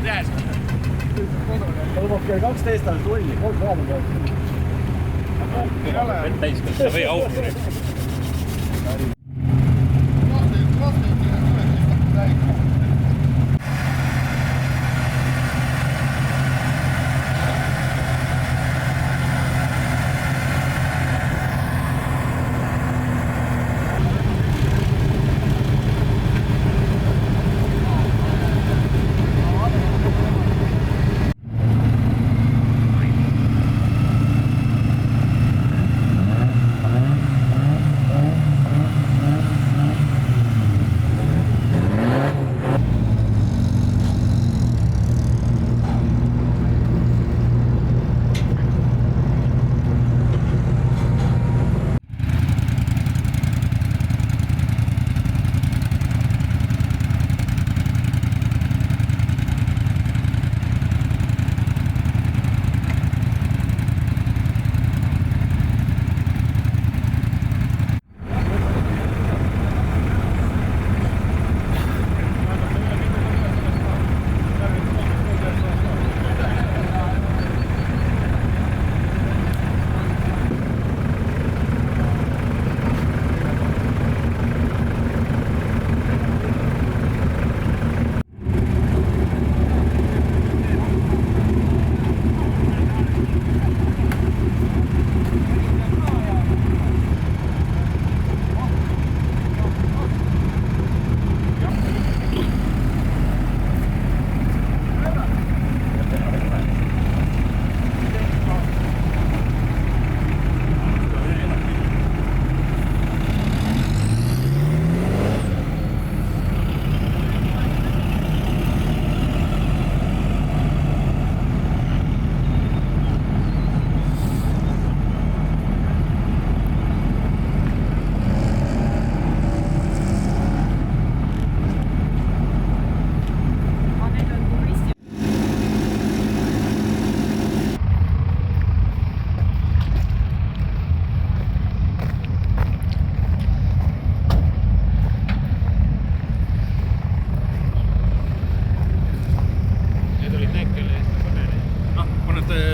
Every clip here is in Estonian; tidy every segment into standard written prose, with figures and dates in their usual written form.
Pead jääs. Tõmbab kell 12 alles tulli, 3 kraadi peal. Ei ole. Vett täis, kas sa või auku?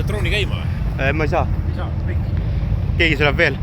Drooni käima või? Ma ei saa. Ei saa, kõik. Keegi tuleb veel.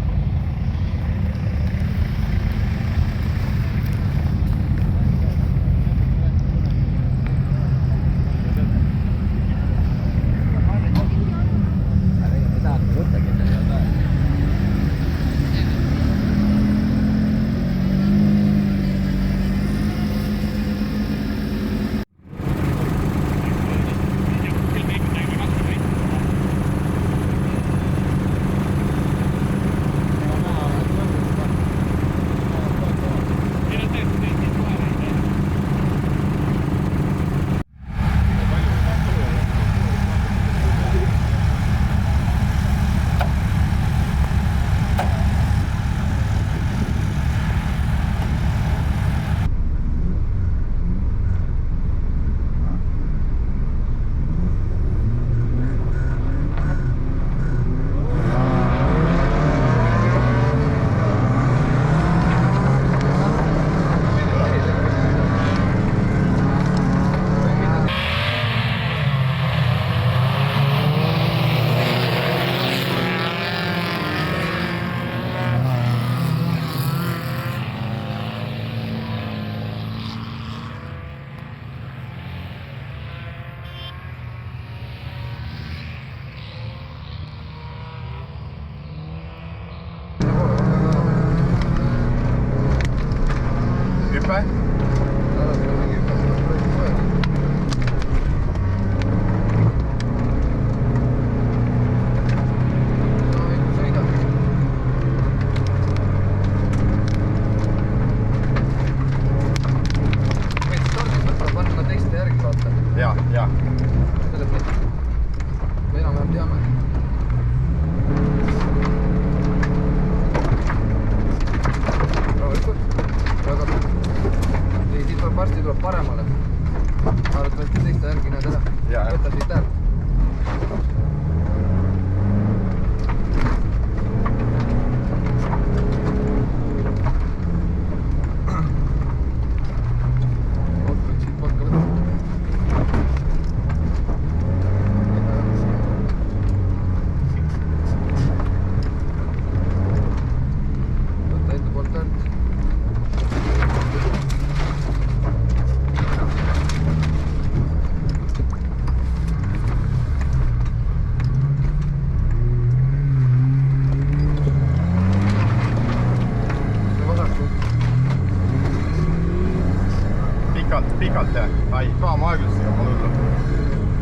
ei, ka ma aeglasin oma hullu.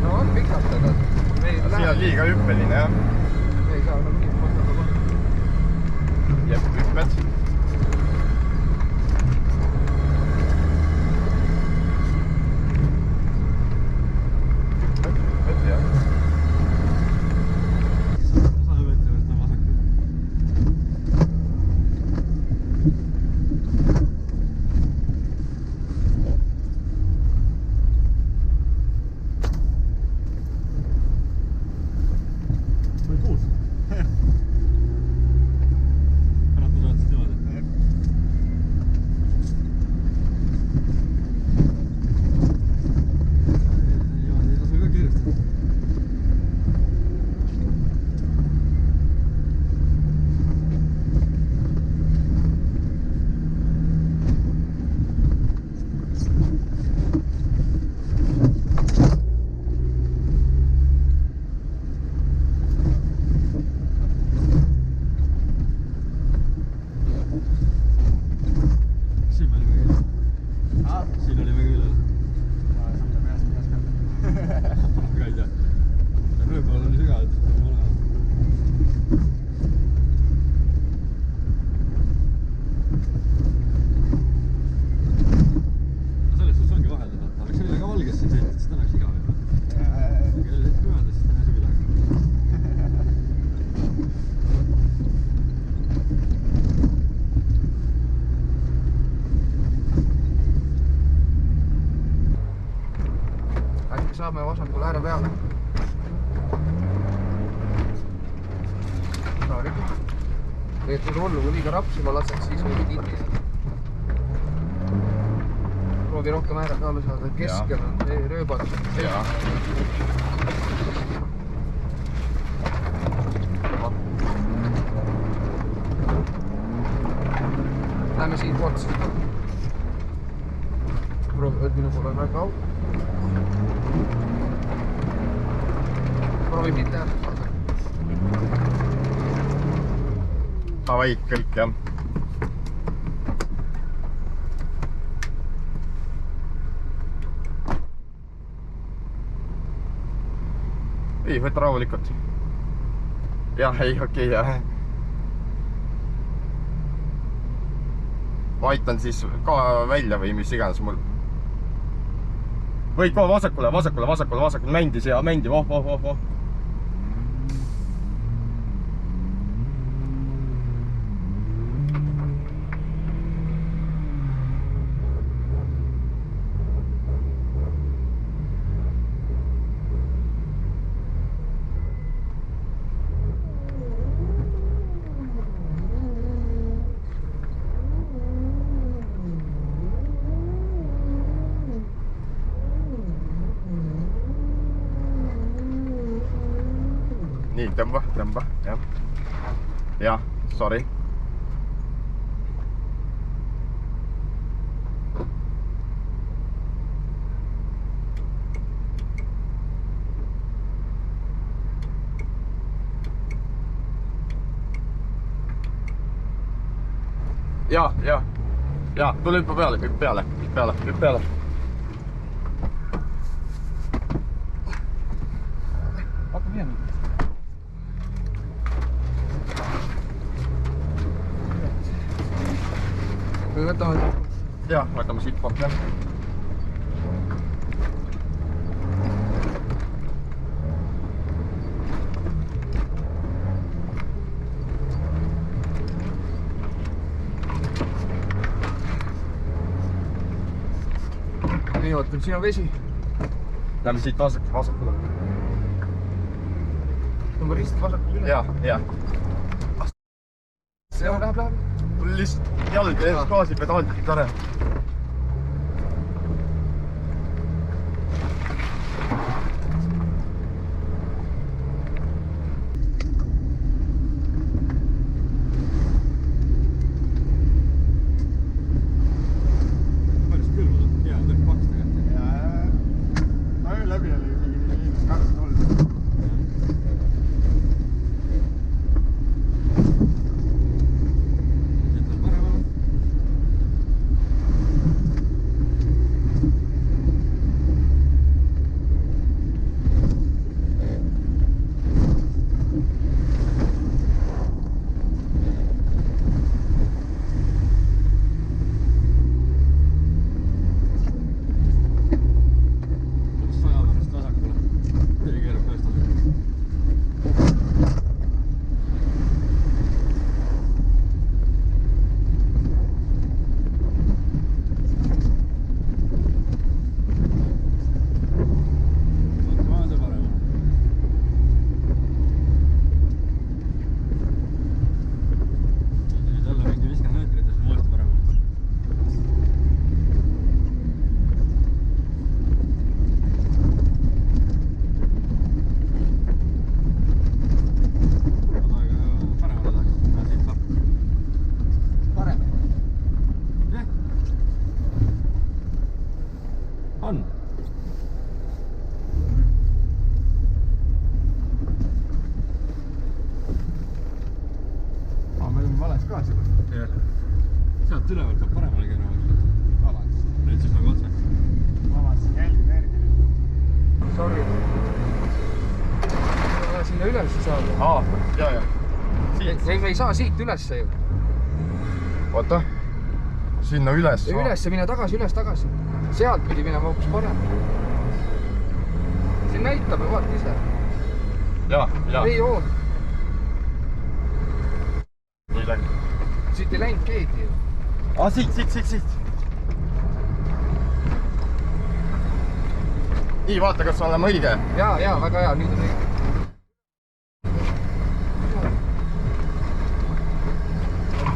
No on pikalt, aga siin on liiga hüppeline, jah. ei saa nagu nii mõtlema panna. Jep, hüpped. Hüpped, jah. Saame vasakule ääre peale. Tegelikult hullu, kui liiga rapsima lased, siis võib kinni. Proovi rohkem ääre peale saada, keskel on rööbad. Läheme siin poolt siis. Proovi, et minu poole on väga au. Proovi mitte ääre saada. Davai, kõik, jah. Ei, võta rahulikult. Jah, ei, okei, jah. Ma aitan siis ka välja või mis iganes mul. Võid kohe vasakule, mändi siia, mändi, oh. Nii, tõmba, jah. Jah, sorry. Ja, tule hüppa peale. Hakka minema. Või võtame? Jah, võtame siit poolt, jah. Nii, ootan, siin on vesi. Lähme siit vasakule. Tõmba rist vasakule üle. Jah. See läheb. Mul lihtsalt jalg ees gaasipedaal tare. Päris külm on, hea, tõesti paks tegelikult. No läbi oli mingi 2-0. seal. ja. Ei, me ei saa siit ülesse ju. Oota. Sinna üles. Ülesse mine tagasi, üles tagasi. Sealt pidi minema hoopis parem. Siin näitab, vaata ise. Ja. Ei oot. Nii läks. Siit ei läinud keegi ju. Siit. Nii, vaata, kas oleme õige. Ja, väga hea, nüüd on õige.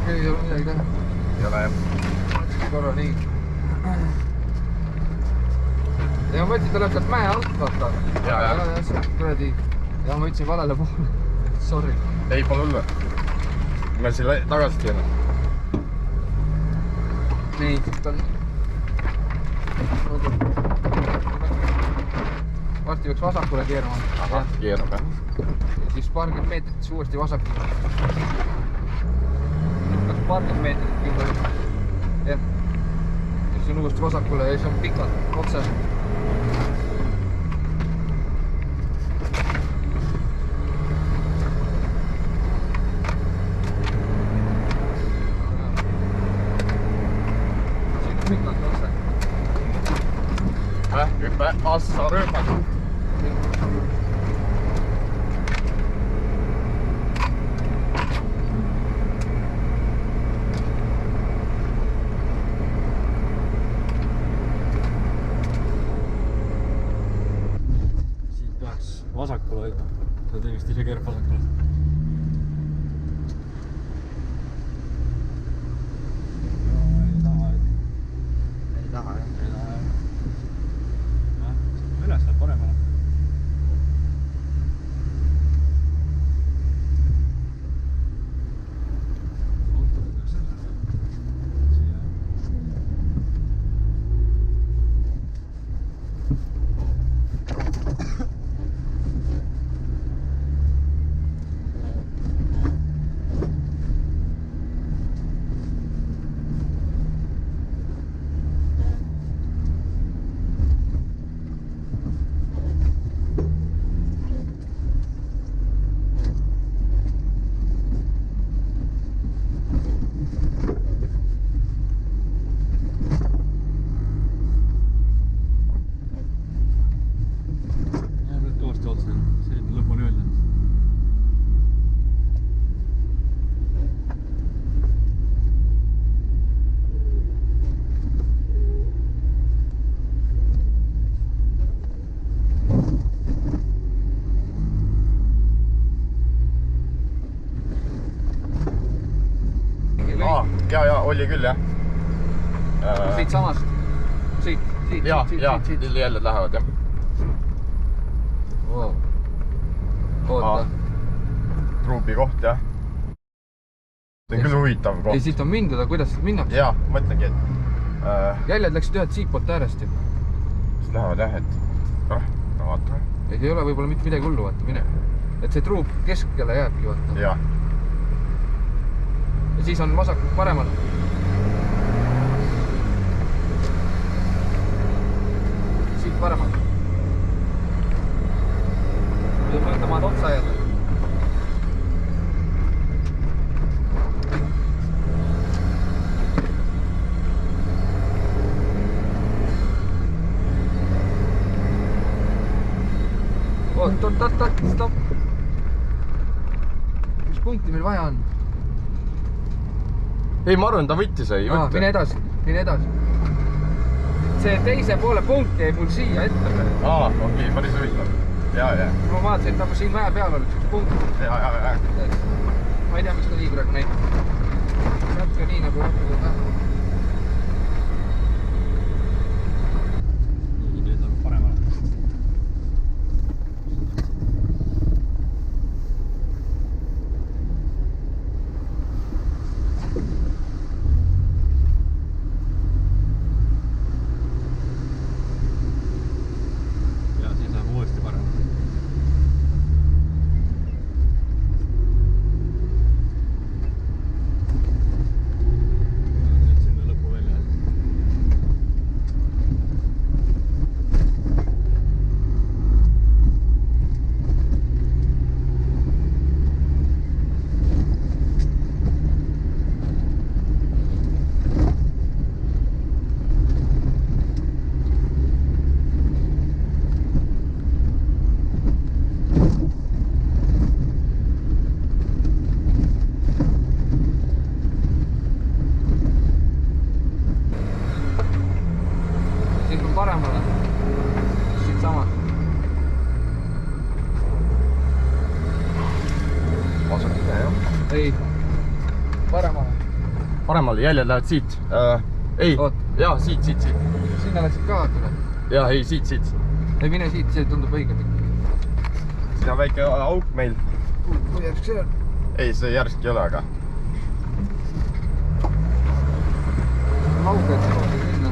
Ei ole midagi teha. Ei ole jah. Korra nii. Ja ma ütlesin, ta läheb sealt mäe alt, vaata. Ja. Kuradi. Ja ma ütlesin valele poole. Sorry. Ei, pole hullu. Me siin tagasi teeme. Nii, siit on. Varsti võiks vasakule keerama. Keerab jah. Ja siis paarkümmend meetrit uuesti vasakule. Kas paarkümmend meetrit küll. Jah. Siis on uuesti vasakule ja siis on pikalt otse. Siin on pikalt otse. Hüppe, assa rööpad. Siit peaks vasakule hoidma. Ta tõenäoliselt ise keerab vasakule. Ei taha jah. Üles läheb paremale. Ja, oli küll jah. Siit samast. Siit. Ja, jälle lähevad jah. Oota. Truubi koht jah. See on küll huvitav koht. Ei, siit on mindud, aga kuidas siit minnakse? Jaa, mõtlengi, et... Jäljed läksid ühed siitpoolt äärest ju. Siis lähevad jah, et... vaatame. Ei ole võib-olla mitte midagi hullu, vaata, mine. Et see truub keskele jääbki, vaata. Jaa. Ja siis on vasak paremal. Siit paremal. Mida mõtlemaad otsa ajada. Oot, stopp. Mis punkti meil vaja on? Ei, ma arvan, ta võttis ei võtta. Mine edasi. See teise poole punkt jäi mul siia ette. Okei, päris huvitav. Ja. Ma vaatasin, et nagu siin mäe peal oli üks punkt. Ja. Ma ei tea, miks ta nii praegu näitab. Natuke nii nagu Nii, nüüd on paremale. Ja siis läheb uuesti parem. Nüüd paremale, jäljed lähevad siit. Ei, jaa, siit. Sinna läksid ka vaatama? Jaa, ei, siit. Ei, mine siit, see tundub õige. Siin on väike auk meil. Kui järsk see on? Ei, see järsk ei ole, aga... Lauge, et see on sinna.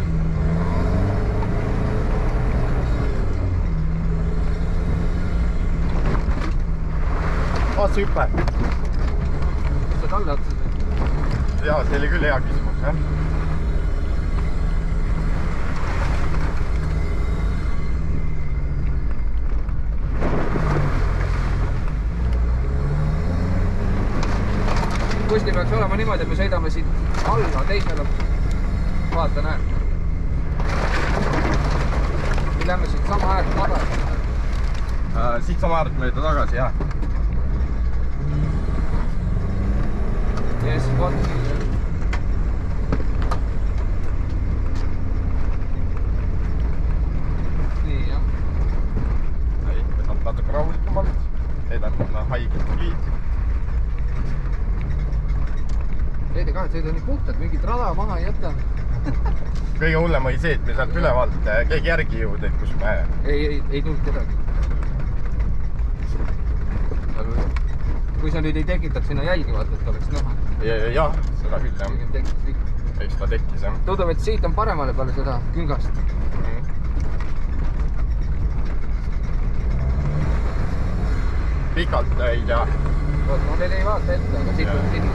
Vaatse hüppe. Kus sa talle otsa? Jaa, see oli küll hea küsimus, jah. Kuskil peaks olema niimoodi, et me sõidame siit alla teisele. Vaata, näe. Me lähme siit sama äärt tagasi. Siit sama äärt mööda tagasi, jah. Yes, vot siin. Nii, jah. Ei, võtame natuke rahulikumalt. Edendame haiget liid. Teede ka, et sõida nii puhtalt, mingit rada maha ei jäta. Kõige hullem oli see, et me sealt ülevalt keegi järgi jõudnud, kus me... Ei tulnud kedagi. Kui sa nüüd ei tekitaks sinna jälgi, vaata, et oleks näha. Jah, seda küll, jah. Eks ta tekkis, jah. Tundub, et siit on paremale peale seda küngast. Pikalt ei tea. Ma veel ei vaata ette, aga siit on sinna.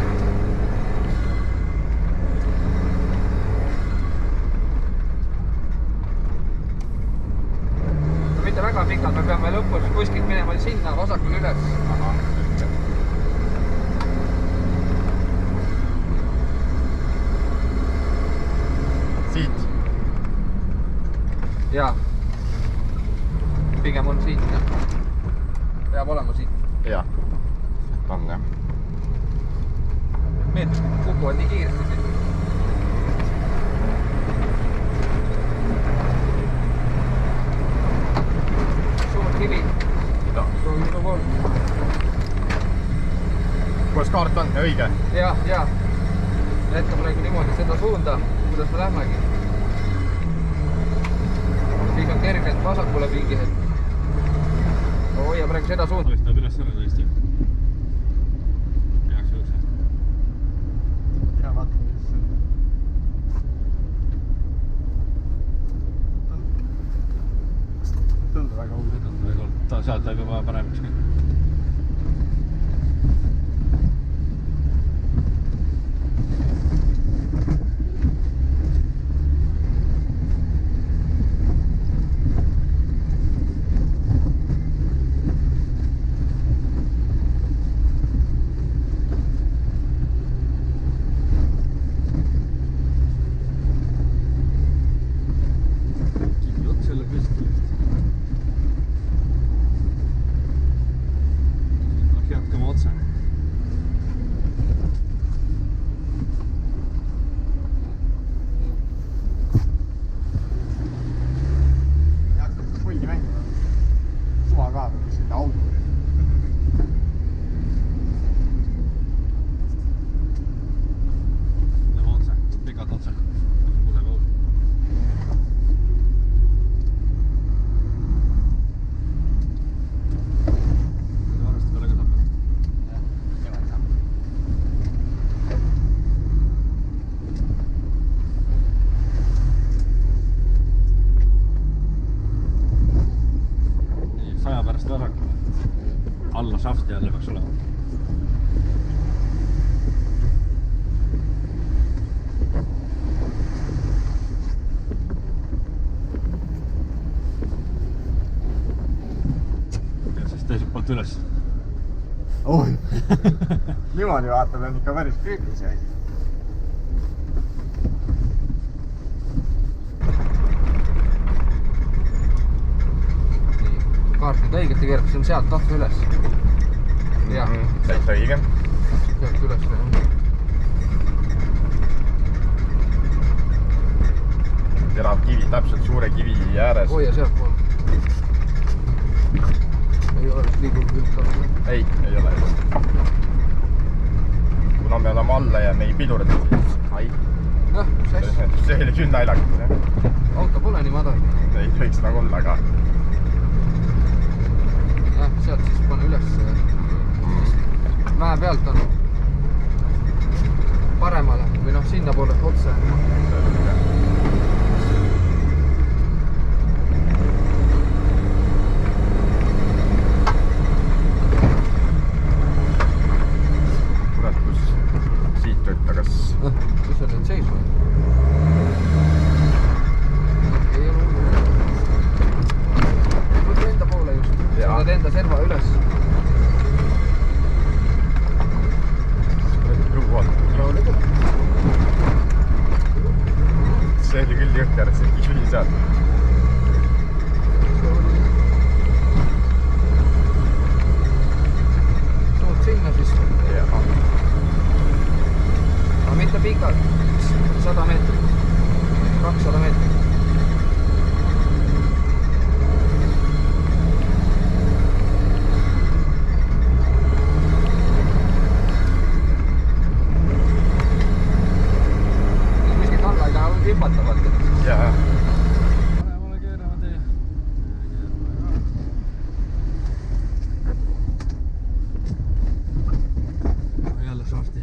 Mitte väga pikalt, me peame lõpus kuskilt minema sinna vasakul üles. Siit? Jaa. Pigem on siit, jah. Peab olema siit. Jah. On, jah. Meetrid kukuvad nii kiiresti siit. Suur kivi. Minu pool. Kuidas kaart on? Õige? Jah. Jätka praegu niimoodi seda suunda, kuidas me lähmegi. Siis on kergelt vasakule pingihed. Hoia praegu seda suunda. Alistab üles selle tõesti. Peaks jõudse. Ja vaata, mis see tundub väga hull. Sealt läheb juba paremaks. Alla safti jälle peaks olema. Ja siis teiselt poolt üles. Oi! Niimoodi vaatad, on ikka päris kriitis jäi. Kaart nüüd õigeti keerab, see on sealt otsa üles. Jah. Täitsa õige. Sealt üles. Terav kivi, täpselt suure kivi ääres. Hoia sealt pool. Ei ole vist liigub küll ka. Ei ole. kuna me oleme alla ja me ei pidurda, siis ai. Jah, mis asja. See oli küll naljakas. Auto pole nii madal. Ei võiks nagu olla, aga... Jah, sealt siis pane üles. Mäe pealt on paremale või noh, sinna poole otse. Kurat, kus siit võtta, kas... Kus on need seisu? Ei ole hullu. Võta enda poole just. Sa võid enda serva üles. See oli küll jõhker, see küll sealt. Tood sinna siis. Aga mitte pikalt. 100 meetrit. 200 meetrit. Jaa. Paremale keerama tee. Jälle sahti.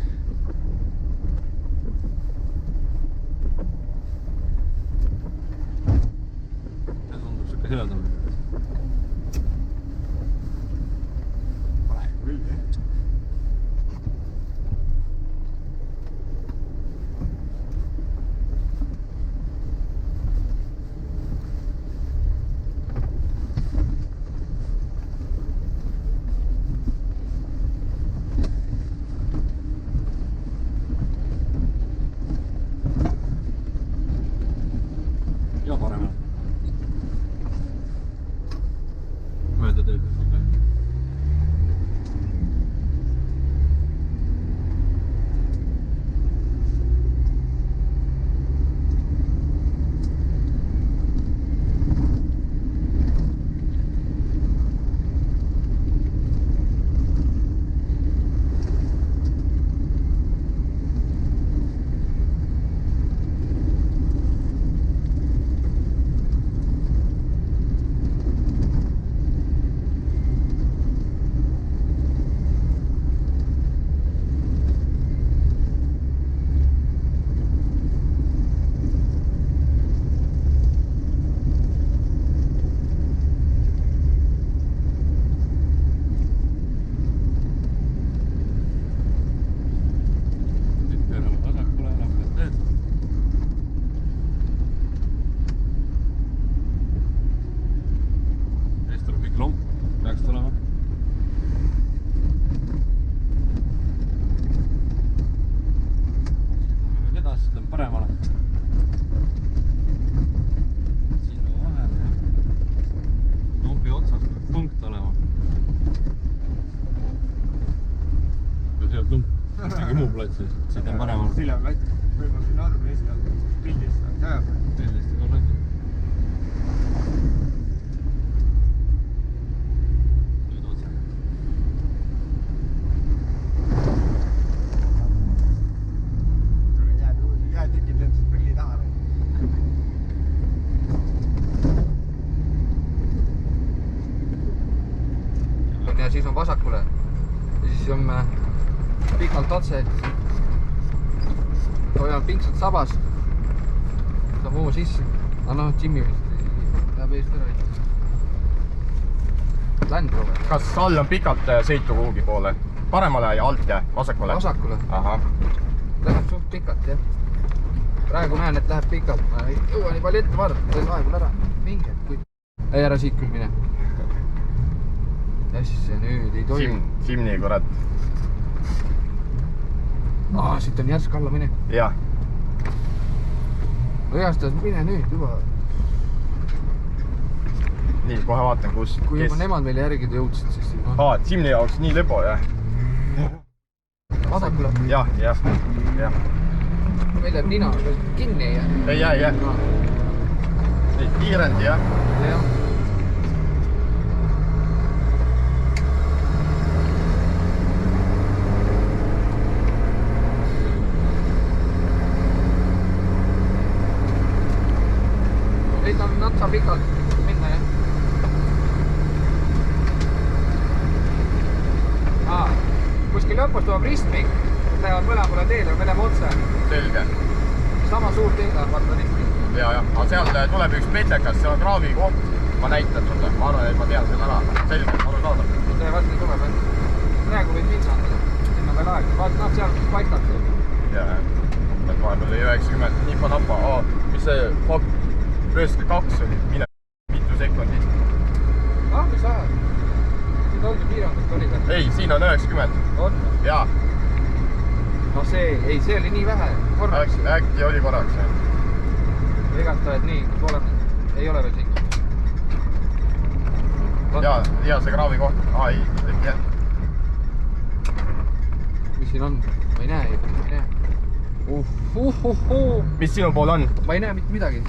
Ja tundub siuke heledam. Praegu küll, jah. Ja paremale. Mööda teed. Siit on paremal. Silja lätt, võivad siin arvi esialgu pildist. Pildist on lätt. Nüüd otsa. Jää tükid endast pilli taha. Ja siis on vasakule. Ja siis on pikalt otse. Hoian pingsalt sabas. Saab hoo sisse. Aga noh, Jimmy läheb eest ära. Land Rover. Kas all on pikalt sõitu kuhugi poole? Paremale ja alt ja vasakule? Vasakule. Ahah. Läheb suht pikalt, jah. Praegu näen, et läheb pikalt. Ma ei jõua nii palju ette vaadata. Teen aegul ära. Mingi, kui... Ei, ära siit küll mine. Ja siis see nüüd ei tohi. Simni, kurat. Siit on järsk alla mine. Jah. Õjastas mine nüüd juba. Nii, kohe vaatan, kus... Kui juba nemad meile järgida jõudsid, siis... Simni jaoks nii lõbo, jah? Vasakule. Jah. Meil jääb nina kinni, jah? Ei jää. Nii, kiirendi, jah? Jah. lõpus tuleb ristmik, lähevad mõlemale teele, me läheme otse. Selge. Sama suur tee läheb vaata ristmik. Ja. Aga sealt tuleb üks petlekas, see on kraavi koht. Ma näitan sulle, ma arvan, et ma tean selle ära. Selge, aru saada. See vastu tuleb, et praegu võid minna. Sinna veel aeg. Vaata, seal paikad. Ja. Vahepeal oli 90 nipa-napa. Mis see 92 oli? Mine mitu sekundit. Mis ajal? Siin olgi piirangust oli veel. Ei, siin on 90. On? Jaa. No see oli nii vähe. Äkki oli korraks. Igastahes nii, ei ole veel siin. Ja see kraavi koht. Ei, jah. Mis siin on? Ma ei näe. Mis sinu pool on? Ma ei näe mitte midagi.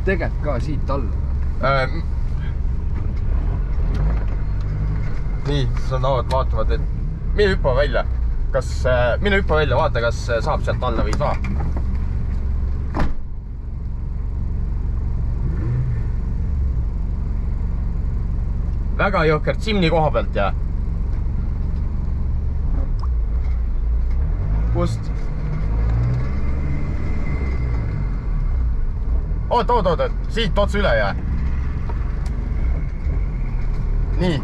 Tegelikult ka siit alla. Nii, sa näod vaatavad, et mine hüppa välja. Mine hüppa välja, vaata, kas saab sealt alla või ei saa. Väga jõhkert Simni koha pealt ja. Kust? Oot, siit ots üle jää. Nii.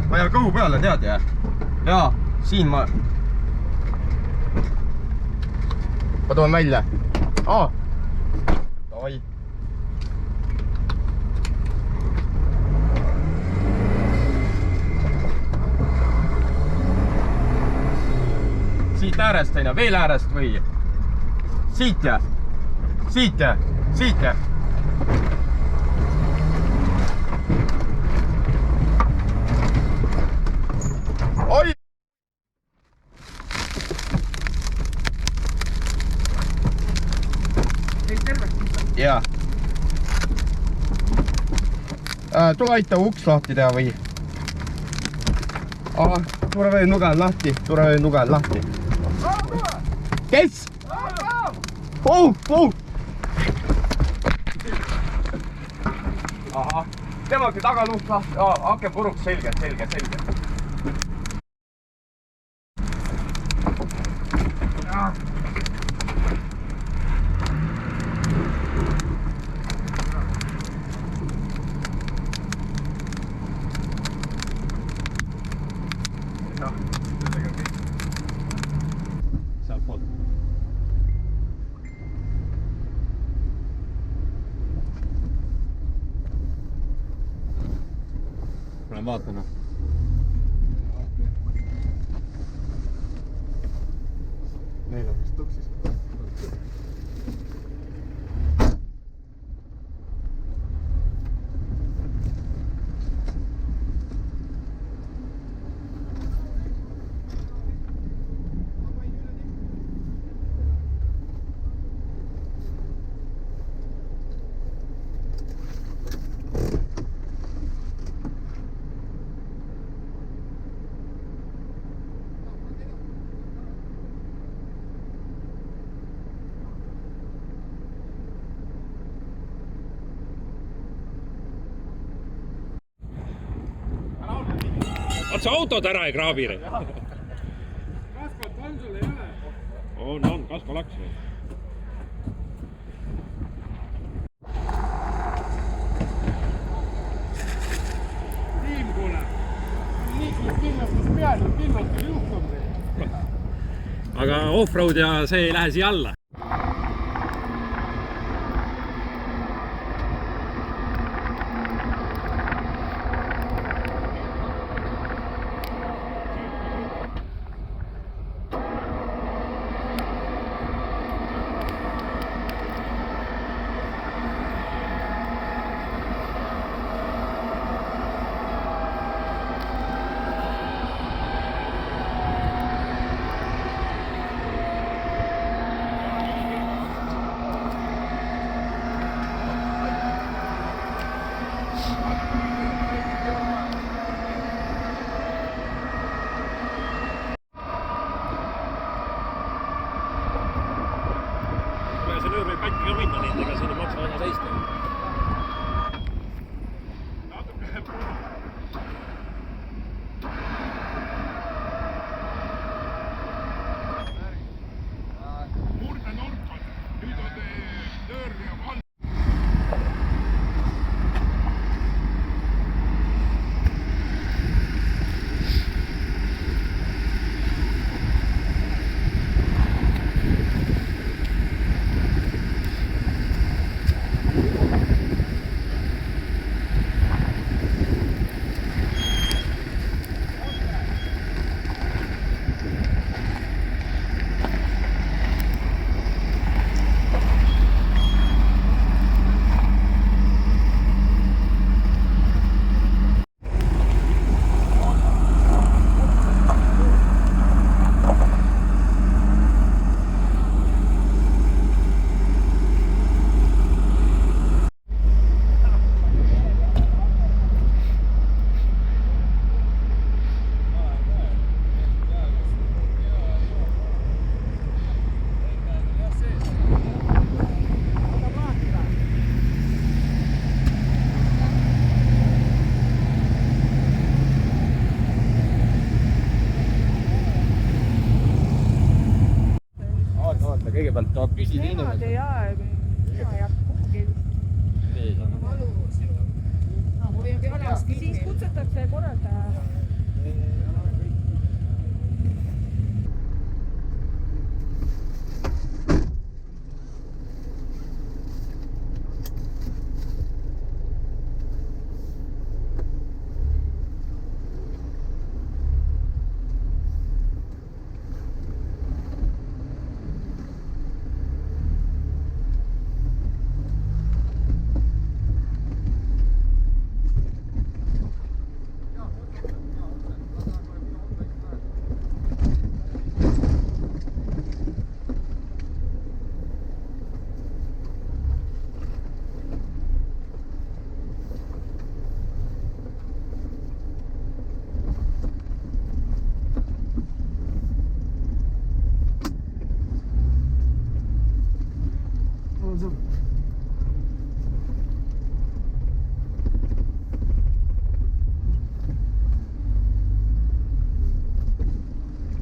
Ma jään kõhu peale, tead jää? Jaa, siin ma toon välja. Davai. Siit äärest aina, veel äärest või? Siit ja. Oi! Jaa. Tule aita uks lahti teha või? Turevöö nuge on lahti. Kes? Ahah, temagi tagaluhk lahti, aken puruks, selge. Sealt poolt. Lähen vaatan. Neil on vist tuksis. Vaat see autod ära ei kraabile. Kaskot on sul ei ole? On, kasko laks. Tiim, kuule. Nii kui kindlastus peal, kindlastus juhtum. Aga offroad ja see ei lähe siia alla. tagant. Nemad ei aja, mina ei hakka kuhugi. Siis kutsutakse korraldaja.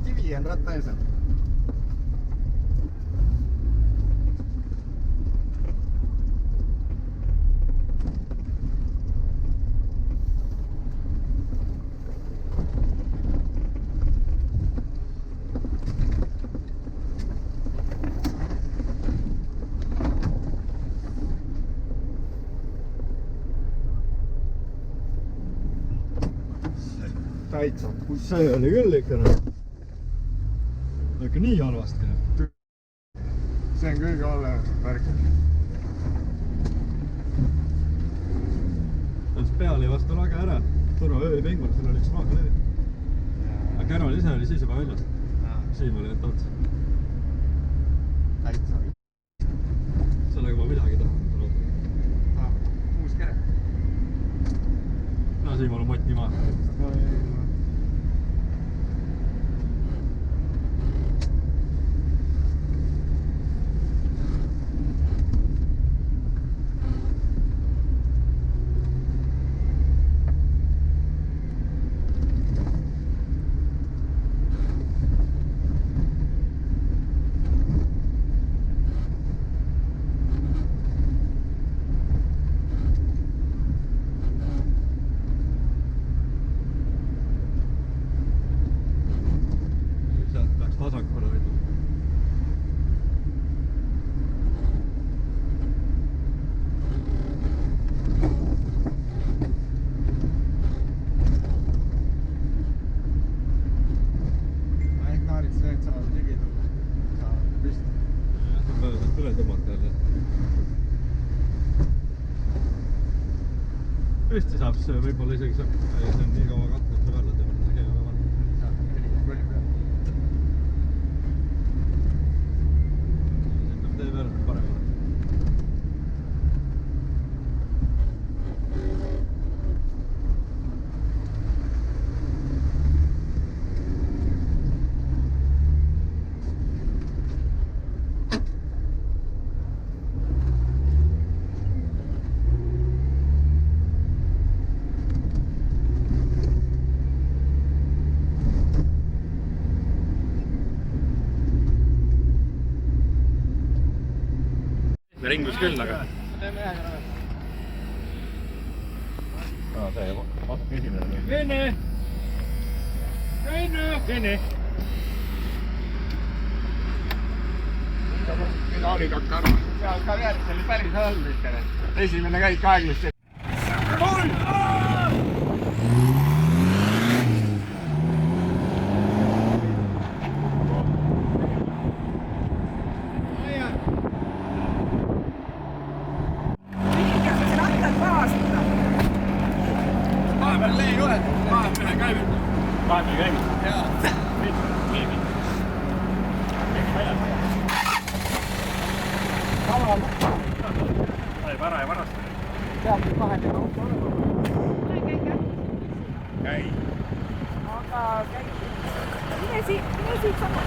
Kivi on ratta ees. Täitsa, kus see oli küll ikka ikka nii halvasti. See on kõige halvem värk. Peal ei vasta lage ära. Turva ööli pengur, seal oli üks maaga levi. Aga Kärol ise oli siis juba väljas. Siim oli nüüd otsa. Täitsa. Sellega ma midagi tahan. Uus kere. No Siim on Mott nii maa. Vasakule võidu. Ehk naarid see, et saavad ligi tulla. Saavad püsti. Jah, sa pead üle tõmmata jälle. Püsti saab see võib-olla isegi see on nii kaua katnud või alla tõmmata, see käib väga vann. Saab helida kolli peale. Tee peale parem ole. Ringus küll, aga... Teeme ühe korra. See vastu esimene. Vene! Vene! Vene! Mida oli kakka arva? Seal karjääris oli päris halb ikka. Esimene käik aeglist. Vahepeal käinud? Jaa. Sai vara ja varastada. Peab vahele auto olema. Käi. Aga käi. Mine siit sama.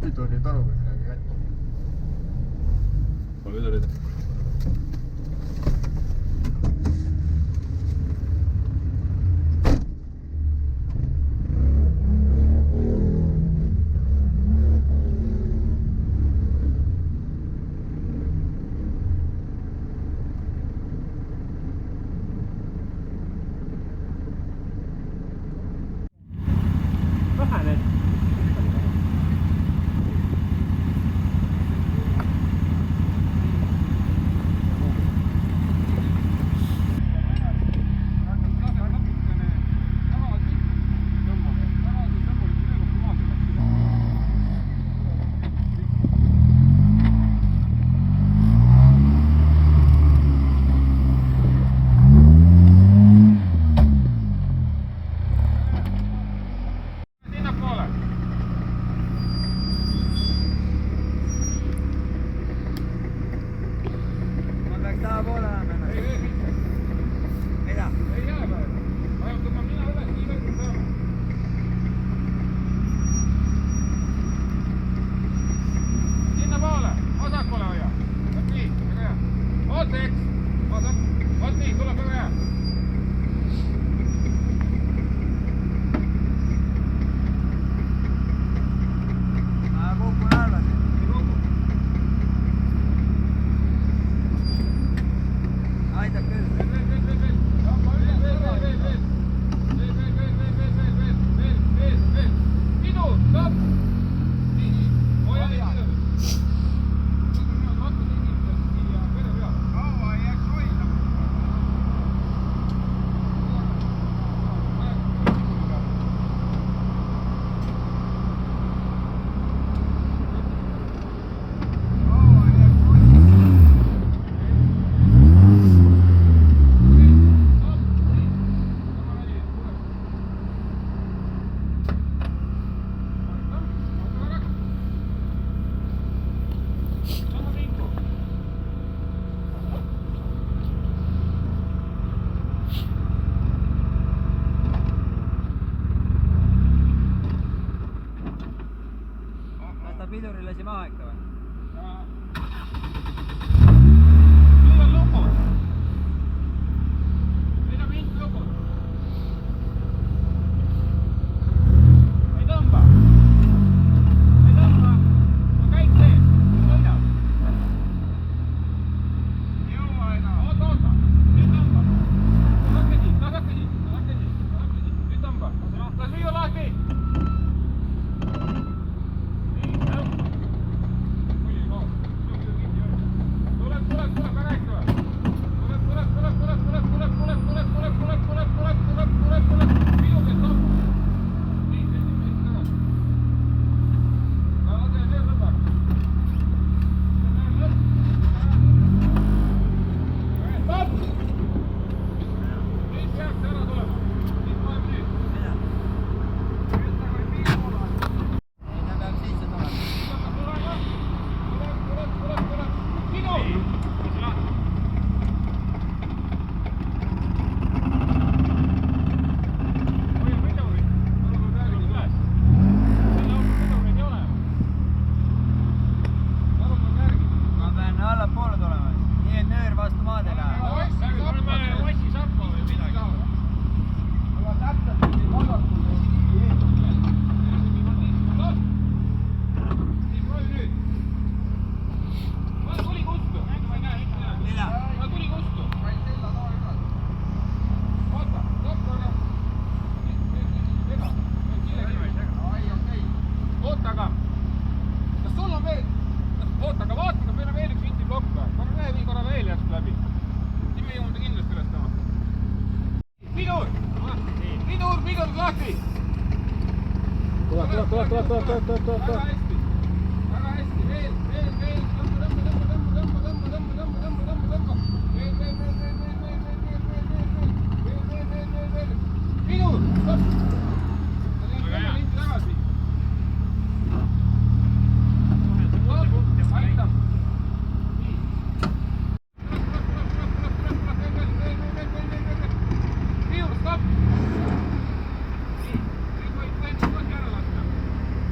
piduritoru või midagi kätte. Pole pidurid. Piduri lasi maha ikka või? Nüüd on lukud. Nüüd on mind lukud. Ei tõmba. Ei tõmba. Ma käid see. Sõidab. Ei jõua enam. Oota. Nüüd tõmba. Tasakesi. Nüüd tõmba. Las viiva lahti.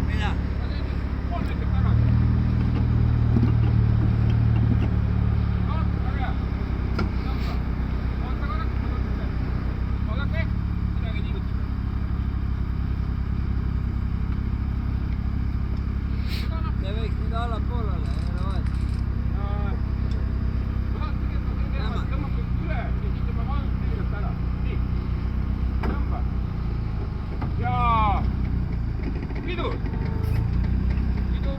Mida? see võiks nüüd allapoole olla, ei ole vahet. tõmbab üle, siis tõmbab alt kiirelt ära. Nii, tõmba. Ja pidur. Pidur.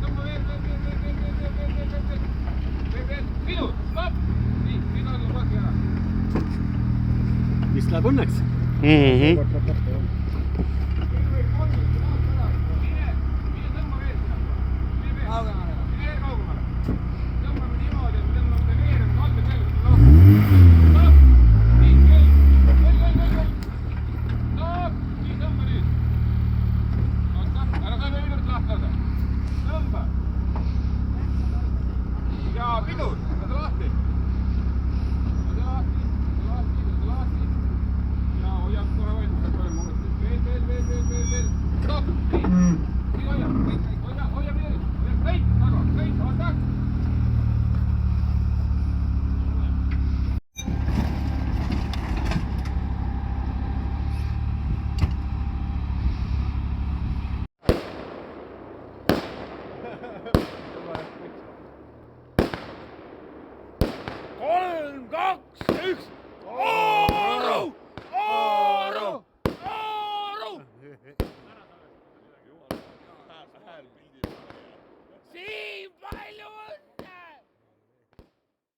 Tõmba veel. Pidur, stopp. Nii, pidur on paki ära. vist läheb õnneks. Mhm.